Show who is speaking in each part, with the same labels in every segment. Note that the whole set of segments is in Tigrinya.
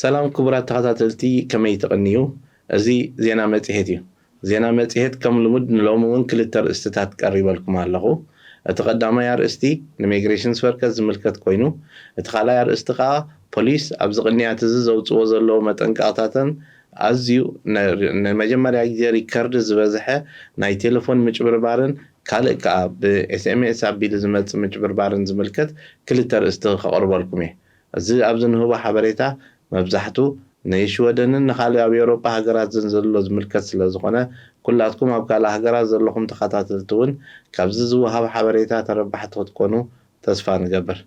Speaker 1: سلام كبرات تخاتلتي كما يتقنيو ازي زينا مصيحتي زينا مصيحت كم لمد نلومون كل ترستات قريب لكم الله اتقدم يا رستي لميغريشن سوركز ملكت كوينو اتخالا يا رستقا بوليس ابزقنيات زوصو زلو متنقاتاتن ازيو نمجمريا غير ريكورد زبزحه ناي تليفون مچبربارن ካልእ ብ ኤስኤምኤስ አቢል ዝመጽ ምጭብርባርን ዝምልከት ክልተ ርእስቲ ከቅርብ ለኩም እዚ ኣብዚ ንህቦ ሓበሬታ መብዛሕቱ ንይሽወደንን ንኻልእ ኣብ ኤውሮጳ ሃገራት ዘሎ ዝምልከት ስለ ዝኾነ ኩላትኩም ኣብ ካልእ ሃገራት ዘለኹም ተኸታተልቲ እውን ካብዚ ዝወሃብ ሓበሬታ ተረባሕቲ ክትኮኑ ተስፋ ንገብር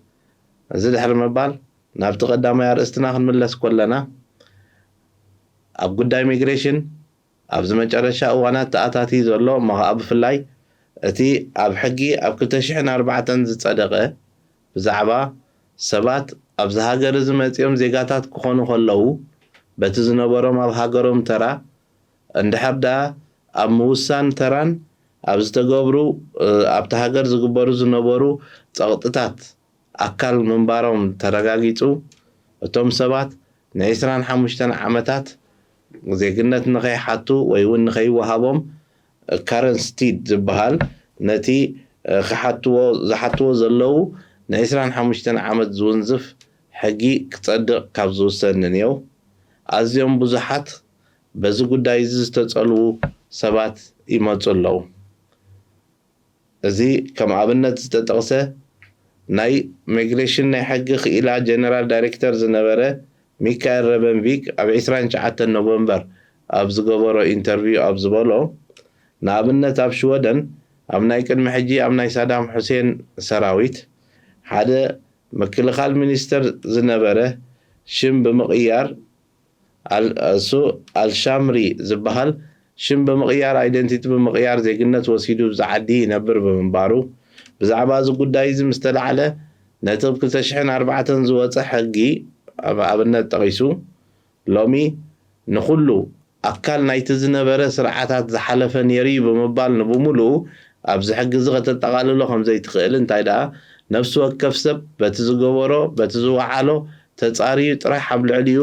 Speaker 1: እዚ ድሕሪ ምባል ናብቲ ቀዳማይ ኣርእስትና ክንምለስ ከለና ኣብ ጉዳይ ኢሚግሬሽን ኣብዚ መጨረሻ እዋናት ተኣታቲ ዘሎ ብፍላይ እቲ ኣብ ሕጊ ኣብ 2004 ዝጸደቀ ብዛዕባ ሰባት ኣብ ሃገር ዝመጽኦም ዜጋታት ክኾኑ ከለዉ በቲ ዝነበሮም ኣብ ሃገሮም ተራ እንድሕርዳ ኣብ ምውሳን ተራን ኣብ ዝተገብሩ ኣብቲ ሃገር ዝግበሩ ዝነበሩ ጸቕጥታት ኣካል ምንባሮም ተረጋጊጹ እቶም ሰባት ን25 ዓመታት ዜግነት ንኸይሓቱ ወይ እውን ንኸይወሃቦም ካረንስቲድ ዝበሃል ነቲ ዝሓትዎ ዘለዉ ን25 ዓመት ዝውንዝፍ ሕጊ ክጸድቕ ካብ ዝውሰን ነይሩ ኣዝዮም ብዙሓት በዚ ጉዳይ ዝተጸልዉ ሰባት ይመጹ ኣለዉ እዚ ከም ኣብነት ዝተጠቕሰ ናይ ኢሚግሬሽን ናይ ሕጊ ክኢላ ጀነራል ዳይሬክተር ዝነበረ ሚካኤል ረበንቪክ ኣብ 29 ኖቨምበር ኣብ ዝገበሮ ኢንተርቪው ኣብ ዝበሎ ንኣብነት ኣብ ሽወደን ኣብ ናይ ቅድሚ ሕጂ ኣብ ናይ ሳዳም ሁሴን ሰራዊት ሓደ ምክልኻል ሚኒስተር ዝነበረ ሽም ብምቕያር አልሻምሪ ዝበሃል ሽም ብምቕያር አይደንቲቲ ብምቕያር ዜግነት ወሲዱ ዝዓዲ ይነብር ብምንባሩ ብዛዕባ እዚ ጉዳይ እዚ ምስ ተላዕለ ነቲ 2004 ዝወፀ ሕጊ ኣብ ኣብነት ጠቒሱ ሎሚ ንኹሉ ኣካል ናይቲ ዝነበረ ስርዓታት ዝሓለፈ ነይሩ ብምባል ንብሙሉኡ ኣብዚ ሕጊ እዚ ከተጠቓልሎ ከምዘይትኽእል እንታይ ደኣ ነፍሲ ወከፍ ሰብ በቲ ዝገበሮ በቲ ዝወዓሎ ተጻሪዩ ጥራሕ ኣብ ልዕሊኡ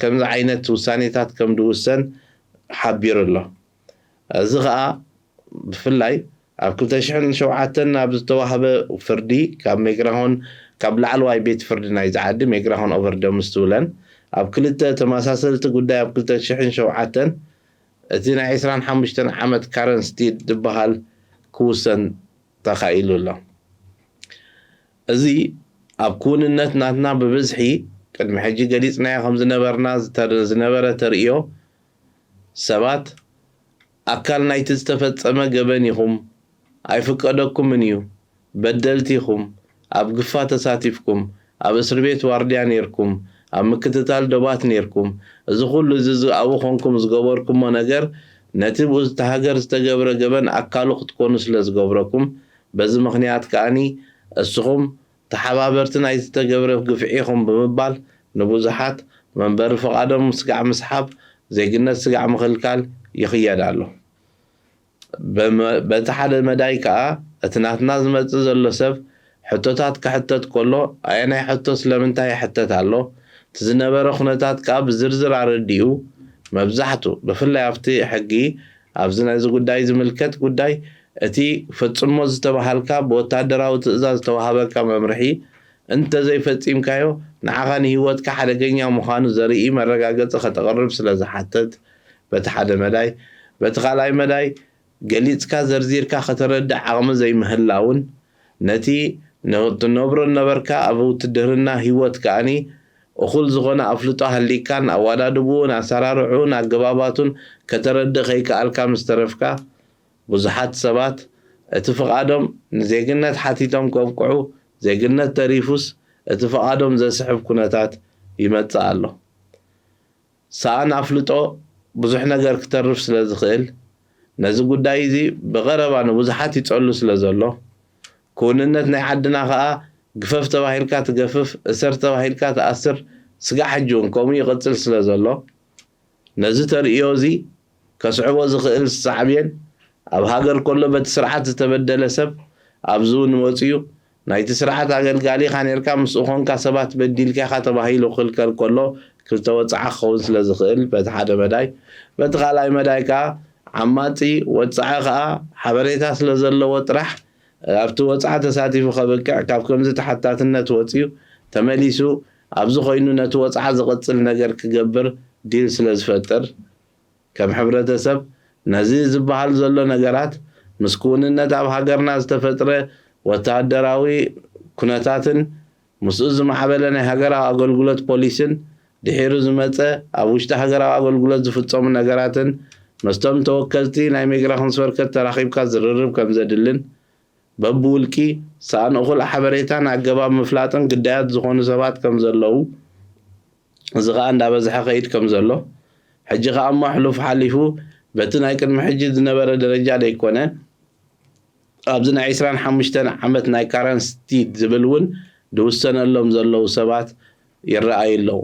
Speaker 1: ከምዚ ዓይነት ውሳኔታት ከም ድውሰን ሓቢሩ ኣሎ እዚ ከዓ ብፍላይ ኣብ 2007 ኣብ ዝተዋህበ ፍርዲ ካብ ሜግራሆን ካብ ላዕለዋይ ቤት ፍርዲ ናይ ዝዓዲ ሜግራሆን ኦቨርደምስ ትብለን ኣብ ክልተ ተመሳሰልቲ ጉዳይ ኣብ 2007 እቲ ናይ 25 ዓመት ካረንስቲድ ዝበሃል ክውሰን ተኻኢሉ ኣሎ እዚ ኣብ ኩንነት ናትና ብብዝሒ ቅድሚ ሕጂ ገሊፅናዮ ከም ዝነበረ ተርእዮ ሰባት ኣካል ናይቲ ዝተፈጸመ ገበን ኢኹም ኣይፍቀደኩምን እዩ በደልቲ ኢኹም ኣብ ግፋ ተሳቲፍኩም ኣብ እስር ቤት ዋርድያ ነርኩም ኣብ ምክትታል ዶባት ነርኩም እዚ ኩሉ እዚ ኣብ ኮንኩም ዝገበርኩሞ ነገር ነቲ ብዝተ ሃገር ዝተገብረ ገበን ኣካሉ ክትኮኑ ስለ ዝገብረኩም በዚ ምኽንያት ከኣኒ እስኹም ተሓባበርቲ ናይ ዝተገብረ ግፍዒኹም ብምባል ንብዙሓት መንበሪ ፍቓዶም ስጋዕ ምስሓብ ዜግነት ስጋዕ ምኽልካል ይኽየድ ኣሎ በቲ ሓደ መዳይ ከዓ እቲ ናትና ዝመጽእ ዘሎ ሰብ ሕቶታት ክሕተት ከሎ ኣየናይ ሕቶ ስለምንታይ ይሕተት ኣሎ እቲ ዝነበረ ኩነታት ከዓ ብዝርዝር ኣረዲኡ መብዛሕቱ ብፍላይ ኣብቲ ሕጊ ኣብዚ ናይዚ ጉዳይ ዝምልከት ጉዳይ እቲ ፈጽሞ ዝተባሃልካ ብወታደራዊ ትእዛዝ ዝተዋሃበካ መምርሒ እንተዘይፈጺምካዮ ንዓኻ ንሂወትካ ሓደገኛ ምዃኑ ዘርኢ መረጋገፂ ከተቕርብ ስለ ዝሓትት በቲ ሓደ መዳይ በቲ ካልኣይ መዳይ ገሊፅካ ዘርዚርካ ከተረድእ ዓቕሚ ዘይምህላውን ነቲ ንትነብሮ ነበርካ ኣብ ውትድርና ሂወት ከኣኒ እኹል ዝኾነ ኣፍልጦ ሃሊካን ኣዋዳድቡን ኣሰራርዑን ኣገባባቱን ከተረድእ ከይከኣልካ ምስ ተረፍካ ብዙሓት ሰባት እቲ ፍቓዶም ንዜግነት ሓቲቶም ከብቅዑ ዜግነት ተሪፉስ እቲ ፍቓዶም ዘስሕብ ኩነታት ይመጽእ ኣሎ ሰኣን ኣፍልጦ ብዙሕ ነገር ክተርፍ ስለ ዝኽእል ነዚ ጉዳይ እዚ ብቐረባ ንብዙሓት ይጸሉ ስለ ዘሎ ኩንነት ናይ ዓድና ከዓ ግፈፍ ተባሂልካ ትገፍፍ እሰር ተባሂልካ ተኣስር ስጋዕ ሕጂውን ከምኡ ይቕፅል ስለ ዘሎ ነዚ ተርእዮ እዚ ከስዕቦ ዝኽእል ሳዕብየን ኣብ ሃገር ከሎ በቲ ስርዓት ዝተበደለ ሰብ ኣብዚ እውን ወፂኡ ናይቲ ስርዓት ኣገልጋሊ ኻነርካ ምስ ኾንካ ሰባት በዲልካ ተባሂሉ ክልከል ከሎ ክልተወፅዓ ክኸውን ስለ ዝኽእል በቲ ሓደ መዳይ በቲ ካልኣይ መዳይ ከዓ ዓማጺ ወፅዓ ከዓ ሓበሬታ ስለ ዘለዎ ጥራሕ ኣብቲ ወፅዓ ተሳቲፉ ከበቅዕ ካብ ከምዚ ተሓታትነት ወፂኡ ተመሊሱ ኣብዚ ኮይኑ ነቲ ወፅዓ ዝቕፅል ነገር ክገብር ዲል ስለ ዝፈጥር ከም ሕብረተሰብ ነዚ ዝበሃል ዘሎ ነገራት ምስ ክውንነት ኣብ ሃገርና ዝተፈጥረ ወታደራዊ ኩነታትን ምስኡ ዝማዕበለ ናይ ሃገራዊ ኣገልግሎት ፖሊስን ድሒሩ ዝመፀ ኣብ ውሽጢ ሃገራዊ ኣገልግሎት ዝፍፀሙ ነገራትን መስቶም ተወከልቲ ናይ ሚግራሽን ስወርከት ተራኺብካ ዝርርብ ከም ዘድልን በብውልቂ ሳንእኹል ሓበሬታን ኣገባብ ምፍላጥን ግዳያት ዝኾኑ ሰባት ከም ዘለዉ እዚ ከዓ እንዳበዝሐ ከይድ ከም ዘሎ ሕጂ ከዓ እሞ ሕሉፍ ሓሊፉ በቲ ናይ ቅድሚ ሕጂ ዝነበረ ደረጃ ደይኮነ ኣብዚ ናይ 25 ዓመት ናይ ካረንስቲ ዝብል እውን ድውሰነሎም ዘለዉ ሰባት ይረኣዩ ኣለዉ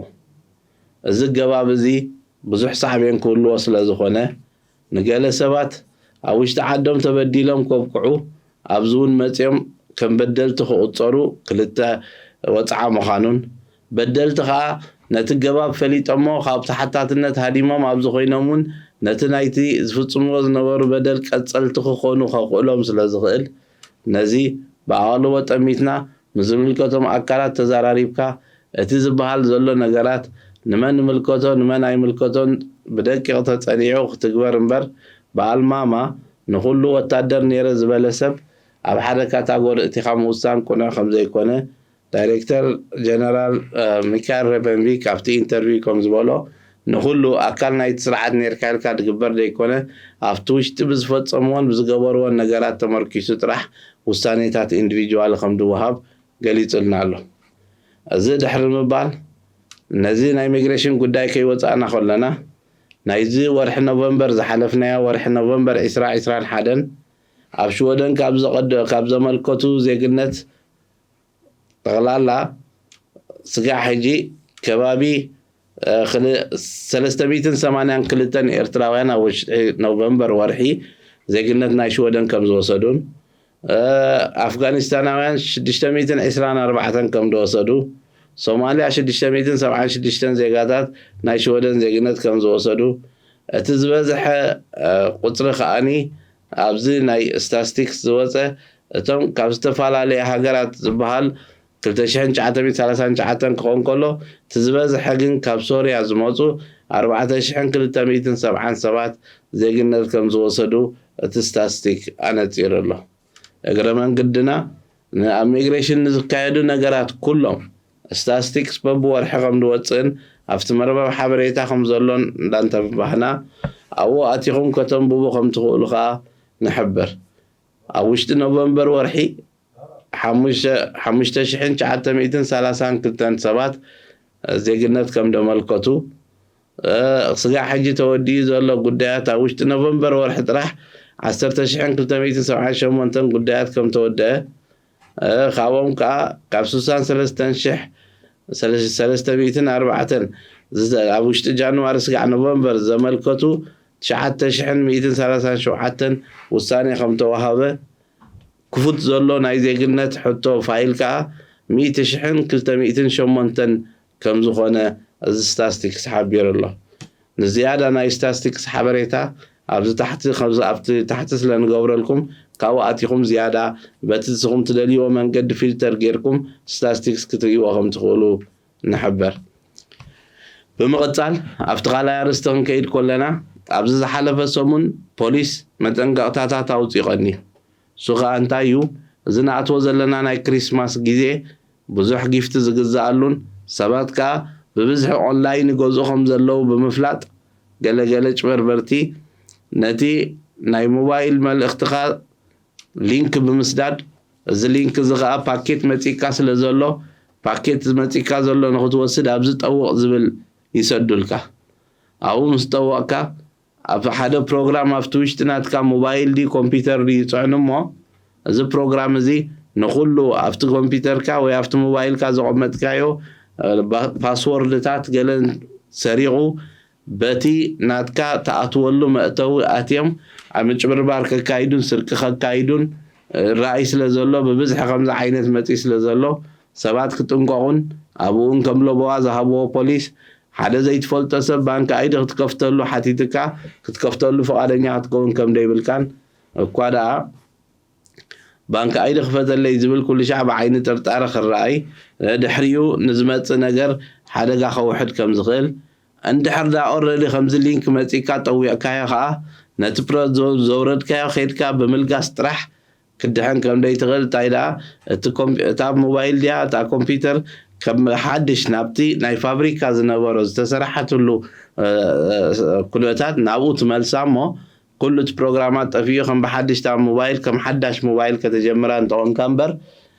Speaker 1: እዚ ገባብ እዚ ብዙሕ ሳዕቤን ክህልዎ ስለ ዝኾነ ንገለ ሰባት ኣብ ውሽጢ ዓዶም ተበዲሎም ከብቅዑ ኣብዚ እውን መፅኦም ከም በደልቲ ክቁፀሩ ክልተ ወፅዓ ምዃኑን በደልቲ ከዓ ነቲ ገባብ ፈሊጦሞ ካብ ተሓታትነት ሃዲሞም ኣብዚ ኮይኖም እውን ነቲ ናይቲ ዝፍፅምዎ ዝነበሩ በደል ቀፀልቲ ክኾኑ ከኽእሎም ስለ ዝኽእል ነዚ ብኣቓልቦ ጠሚትና ምዝምልከቶም ኣካላት ተዘራሪብካ እቲ ዝበሃል ዘሎ ነገራት ንመን ንምልከቶ ንመን ኣይምልከቶን ብደቂቕ ተፀኒዑ ክትግበር እምበር ብኣልማማ ንኩሉ ወታደር ነይረ ዝበለ ሰብ ኣብ ሓደ ካታጎሪ እቲኻ ምውሳን ቁኑዕ ከም ዘይኮነ ዳይሬክተር ጀነራል ሚካኤል ረበንቪክ ኣብቲ ኢንተርቪው ከም ዝበሎ ንኩሉ ኣካል ናይቲ ስርዓት ነርካ ኢልካ ድግበር ዘይኮነ ኣብቲ ውሽጢ ብዝፈፀምዎን ብዝገበርዎን ነገራት ተመርኪሱ ጥራሕ ውሳኔታት ኢንዲቪጁዋል ከም ዝወሃብ ገሊጹልና ኣሎ እዚ ድሕሪ ምባል ነዚ ናይ ኢሚግሬሽን ጉዳይ ከይወፃእና ከለና ናይዚ ወርሒ ኖቨምበር ዝሓለፍናዮ ወርሒ ኖቨምበር 2021 ኣብ ሽወደን ካብ ዘመልከቱ ዜግነት ጠቕላላ ስጋዕ ሕጂ ከባቢ 382 ኤርትራውያን ኣብ ውሽጢ ኖቨምበር ወርሒ ዜግነት ናይ ሽወደን ከም ዝወሰዱን ኣፍጋኒስታናውያን 624 ከም ዝወሰዱ ሶማልያ 676 ዜጋታት ናይ ሽወደን ዜግነት ከም ዝወሰዱ እቲ ዝበዝሐ ቁፅሪ ከዓኒ ኣብዚ ናይ ስታቲስቲክስ ዝወፀ እቶም ካብ ዝተፈላለየ ሃገራት ዝበሃል 2939 ክኾን ከሎ እቲ ዝበዝሐ ግን ካብ ሶርያ ዝመፁ 4277 ዜግነት ከም ዝወሰዱ እቲ ስታቲስቲክ ኣነፂሩ ኣሎ እግረ መንገድና ኣብ ኢሚግሬሽን ዝካየዱ ነገራት ኩሎም ስታቲስቲክስ በብወርሒ ከም ዝወፅእን ኣብቲ መርበብ ሓበሬታ ከም ዘሎን እንዳንተባህና ኣብኡ ኣቲኹም ከተንብቡ ከም ትኽእሉ ከዓ ንሕብር ኣብ ውሽጢ ኖቨምበር ወርሒ 5932 ሰባት ዜግነት ከም ደመልከቱ ስጋዕ ሕጂ ተወዲኡ ዘሎ ጉዳያት ኣብ ውሽጢ ኖቨምበር ወርሒ ጥራሕ 10278 ጉዳያት ከም ተወድአ ካብኦም ከዓ ካብ 63304 ኣብ ውሽጢ ጃንዋሪ ስጋዕ ኖቨምበር ዘመልከቱ 9137 ውሳኔ ከም ተዋሃበ ክፉት ዘሎ ናይ ዜግነት ሕቶ ፋይል ከዓ 100208 ከም ዝኾነ እዚ ስታቲስቲክስ ሓቢሩ ኣሎ ንዝያዳ ናይ ስታቲስቲክስ ሓበሬታ ኣብዚ ታሕቲ ስለ ንገብረልኩም ካብኡ ኣቲኹም ዝያዳ በቲ ንስኹም ትደልይዎ መንገዲ ፊልተር ጌርኩም ስታቲስቲክስ ክትርእይዎ ከም ትኽእሉ ንሕበር ብምቕፃል ኣብቲ ካልኣይ ኣርእስቲ ክንከይድ ከለና ኣብዚ ዝሓለፈ ሰሙን ፖሊስ መጠንቀቕታታት ኣውፂቖኒ እሱ ከዓ እንታይ እዩ እዚ ንኣትዎ ዘለና ናይ ክሪስማስ ግዜ ብዙሕ ጊፍቲ ዝግዝኣሉን ሰባት ከዓ ብብዝሒ ኦንላይን ይገዝኡ ከም ዘለዉ ብምፍላጥ ገለገለ ጭበርበርቲ ነቲ ናይ ሞባይል መልእኽትኻ ሊንክ ብምስዳድ እዚ ሊንክ እዚ ከዓ ፓኬት መፂካ ስለ ዘሎ ፓኬት መፂካ ዘሎ ንኽትወስድ ኣብዚ ጠውቕ ዝብል ይሰዱልካ ኣብኡ ምስ ጠወቕካ ኣብ ሓደ ፕሮግራም ኣብቲ ውሽጢ ናትካ ሞባይል ዲ ኮምፒተር ዲ ይፅዕኑ እሞ እዚ ፕሮግራም እዚ ንኩሉ ኣብቲ ኮምፒተርካ ወይ ኣብቲ ሞባይልካ ዘቐመጥካዮ ፓስወርድታት ገለ ሰሪቑ በቲ ናትካ ተኣትወሉ መእተዊ ኣትዮም ኣብ ምጭብርባር ከካይዱን ስርቂ ከካይዱን رئيس لزلو ببزح خمسة عينة متيس لزلو سبات كتنقعون أبوون كملو بواز هبو بوليس حدا زي تفولت سب بانك أيد كتكفتلو حتيتك كتكفتلو فقادنيا تكون كم ديبل كان كوادا بانك أيد خفت اللي يزبل كل شعب عين ترتارخ الرأي دحريو نزمت نجر حدا جا واحد كم زغل عند حدا أوريدي خمس لينك متيكا طويع كايا خا نتبرد زورد كايا خيد كا بملقا استرح كدحن كم داي تغل تايدا تاب موبايل ديا تا كمبيوتر كم حدش نابتي ناي فابريكا زنبرو استسرحت له كليات نابوت ملسامو كل البرنامجات فيه كم بحدش تاع موبايل كم حدش موبايل كتجمرة انتون كامبر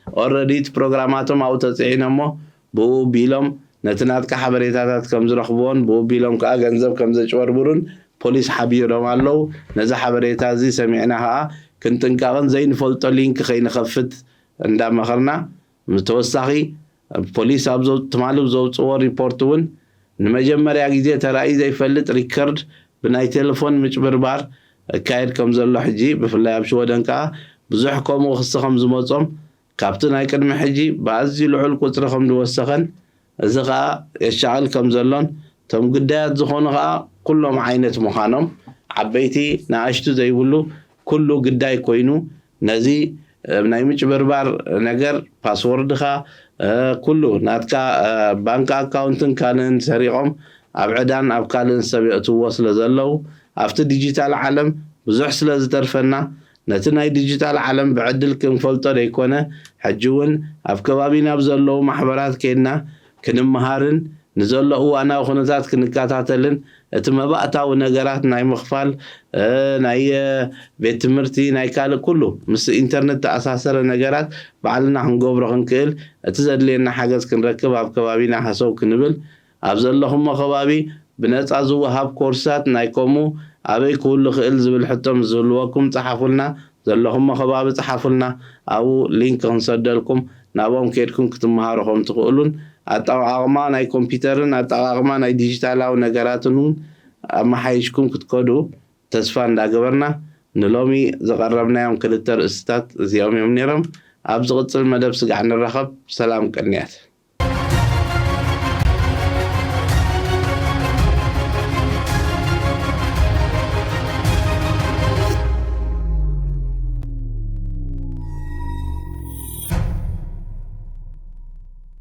Speaker 1: already برنامجاتهم أو تسعينهم بو بيلم نتنات كحبريتات كم زرخبون بو بيلم كأجنزب كم زجور برون بوليس حبيرهم علو نزح حبريتات زي سمعناها كنت نكون زين فولتو لينك خين خفت عندما خرنا متوسخي بوليس أبزو تمالو زو صور ريبورتون نمجمر يا جدي ترى إذا يفلت ريكورد بناي تلفون مش بربار كايد كم زلوا حجي بفلا بشو دنكا بزحكم وخصكم زموتهم كابتن هاي كلمة حجي بعزي العل كترهم دوسخن زغا يشعل كم زلون تم قدات زخونها كلهم عينة مخانم عبيتي نعشتو زي يقولوا كله قداي كوينو نزي بناي مش بربار نجر باسورد خا كله ناتكا بانك اكاونتن كانن سريعهم أبعدان أبكالن سبيعتو وصل زلو أفت ديجيتال عالم بزح سلا زترفنا نتناي ديجيتال عالم بعدل كم فلتر يكونه حجون أفكبابين أبزلو محبرات كينا كنمهارن نزلو أنا وخنزات كنكاتاتلن اتمبأتا ونقرات ناي مخفال ناي بيت مرتي ناي كال كله مس انترنت أساسر نقرات بعلنا هنقوبر خنكيل اتزاد لنا حاجز كنركب أفكبابين حسو كنبل أبزلهم خبابي بنات أزو هاب كورسات نايكمو أبي كل خيل زبل حتى زلواكم تحفلنا زلهم خبابي تحفلنا أو لينك نصدلكم نابهم كيركم كتمهارهم تقولون أتعاقما ناي كمبيوترن أتعاقما ناي ديجيتال أو نجاراتنون أما حيشكم كتقولوا تسفان دا قبرنا نلومي زقربنا يوم كلتر استات زيوم يوم نيرم أبزغط المدب سقعنا الرخب سلام كنيات